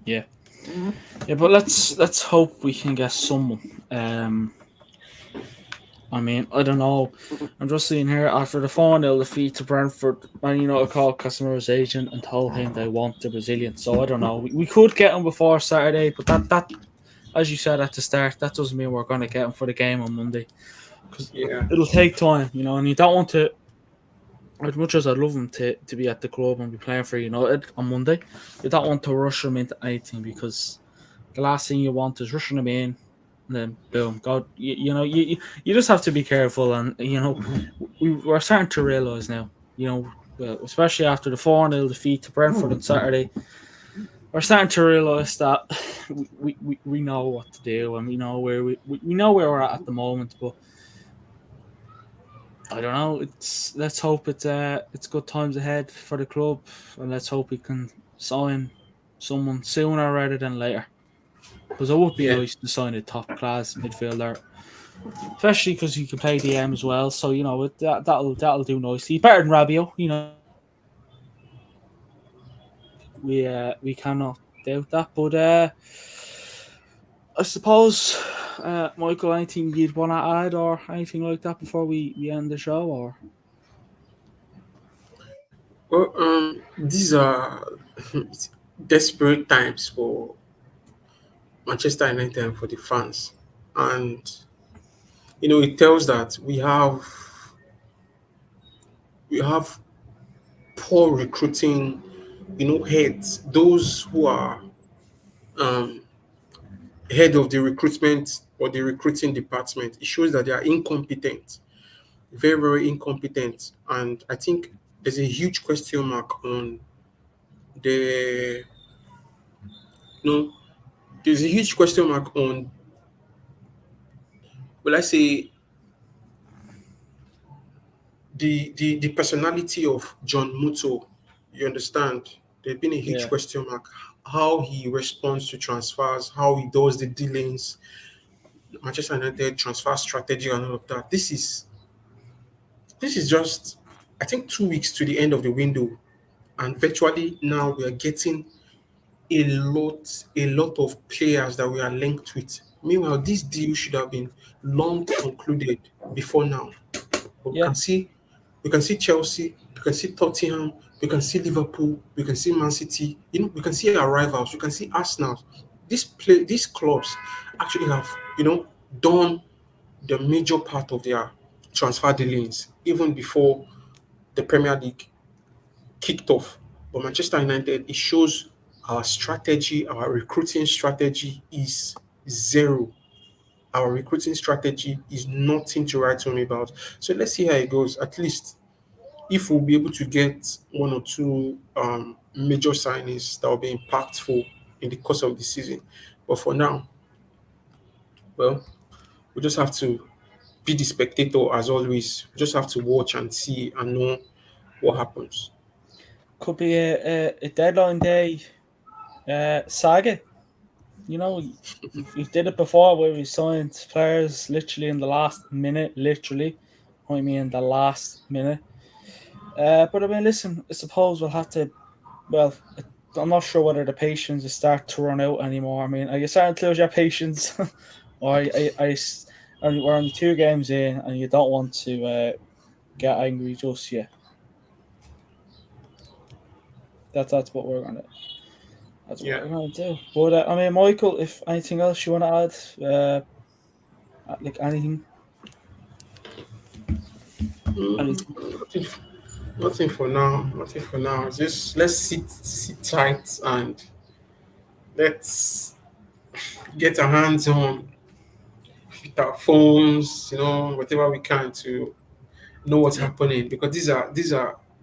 yeah, yeah. But let's hope we can get someone. I mean, I don't know. I'm just seeing here after the 4-0 defeat to Brentford, Man United called Casemiro's agent and told him they want the Brazilian. So I don't know. We could get him before Saturday, but that as you said at the start, that doesn't mean we're going to get him for the game on Monday because Yeah, it'll take time, and you don't want to. As much as I'd love him to be at the club and be playing for United on Monday, you don't want to rush him into anything because the last thing you want is rushing him in and then boom, God, you just have to be careful. And we're starting to realize now, especially after the 4-0 defeat to Brentford on Saturday, we're starting to realize that we know what to do, and we know where we know where we're at the moment. But I don't know. Let's hope it's good times ahead for the club, and let's hope we can sign someone sooner rather than later. Because it would be yeah, nice to sign a top class midfielder, especially because he can play DM as well. So that'll do nicely. Better than Rabiot, we cannot doubt that. But I suppose, Michael, anything you'd want to add or anything like that before we end the show? Or Well, these are desperate times for Manchester United and for the fans, and it tells that we have poor recruiting, heads, those who are um, head of the recruitment or the recruiting department. It shows that they are incompetent, very, very incompetent. And I think there's a huge question mark on the, you know, there's a huge question mark on, well, I say, the personality of John Muto. You understand? There's been a huge yeah, question mark. How he responds to transfers, how he does the dealings, Manchester United transfer strategy, and all of that. This is just, I think, 2 weeks to the end of the window, and virtually now we are getting a lot of players that we are linked with. Meanwhile, this deal should have been long concluded before now. But yeah, we can see Chelsea, we can see Tottenham, we can see Liverpool, we can see Man City. We can see our rivals, we can see Arsenal. These clubs actually have done the major part of their transfer dealings even before the Premier League kicked off. But Manchester United, it shows our strategy, our recruiting strategy is zero. Our recruiting strategy is nothing to write home about. So let's see how it goes. At least if we'll be able to get one or two major signings that will be impactful in the course of the season. But for now, well, we just have to be the spectator as always. We just have to watch and see and know what happens. could be a deadline day saga. We've did it before where we signed players literally in the last minute. Literally, I mean the last minute. But I mean, listen. I suppose we'll have to. Well, I'm not sure whether the patience will start to run out anymore. I mean, are you starting to lose your patience, or and we're only 2 games in, and you don't want to get angry just yet? That's what we're gonna. That's what Yeah. we're gonna do. But I mean, Michael, if anything else you want to add, like anything, anything. Nothing, nothing for now. Nothing for now. Just let's sit tight and let's get our hands on with our phones, whatever we can to know what's Yeah. happening because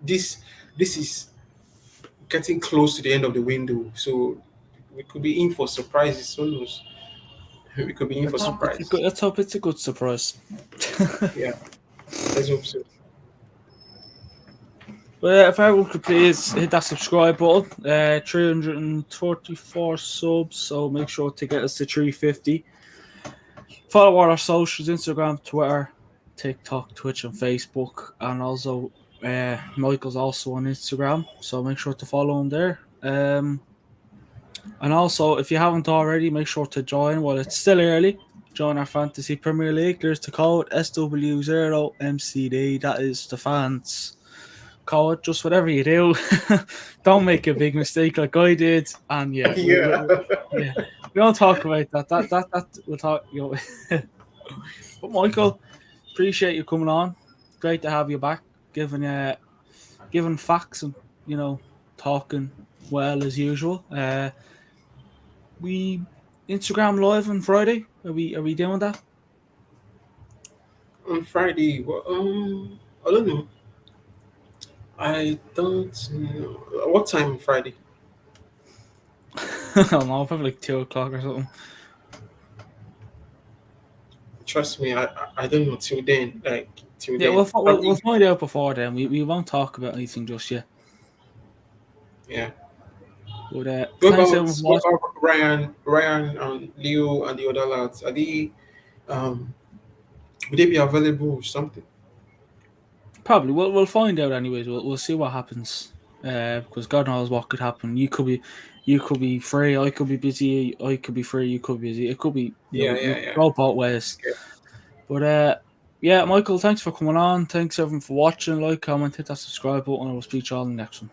this is getting close to the end of the window. So we could be in for surprises. Who knows? We could be in for Let's hope it's a surprise. good. Let's hope it's a good surprise. Yeah, let's hope so. But if everyone could please hit that subscribe button, 334 subs, so make sure to get us to 350. Follow our socials: Instagram, Twitter, TikTok, Twitch, and Facebook, and also Michael's also on Instagram, so make sure to follow him there. And also, if you haven't already, make sure to join while it's still early. Join our Fantasy Premier League. There's the code SW0MCD. That is the fans code. Just whatever you do, don't make a big mistake like I did. And yeah, Yeah. yeah, we don't talk about that. That we'll talk. But Michael, appreciate you coming on. Great to have you back, giving facts and talking well as usual. We Instagram live on Friday. Are we doing that? On Friday, well, I don't know. I don't know. What time on Friday? I don't know, probably like 2 o'clock or something. Trust me, I don't know till then. Like till Yeah, then, we'll probably. find out before then. We won't talk about anything just yet. Yeah. But What thanks about everyone for what watching. about Ryan, and Leo, and the other lads? Are they um would they be available or something? Probably we'll find out anyways. We'll see what happens. Because God knows what could happen. you could be free, I could be busy, I could be free, you could be busy. It could be, Yeah, you yeah, could yeah. go both ways. Okay. But yeah, Michael, thanks for coming on. Thanks everyone for watching. Like, comment, hit that subscribe button, and we'll speak to you all in the next one.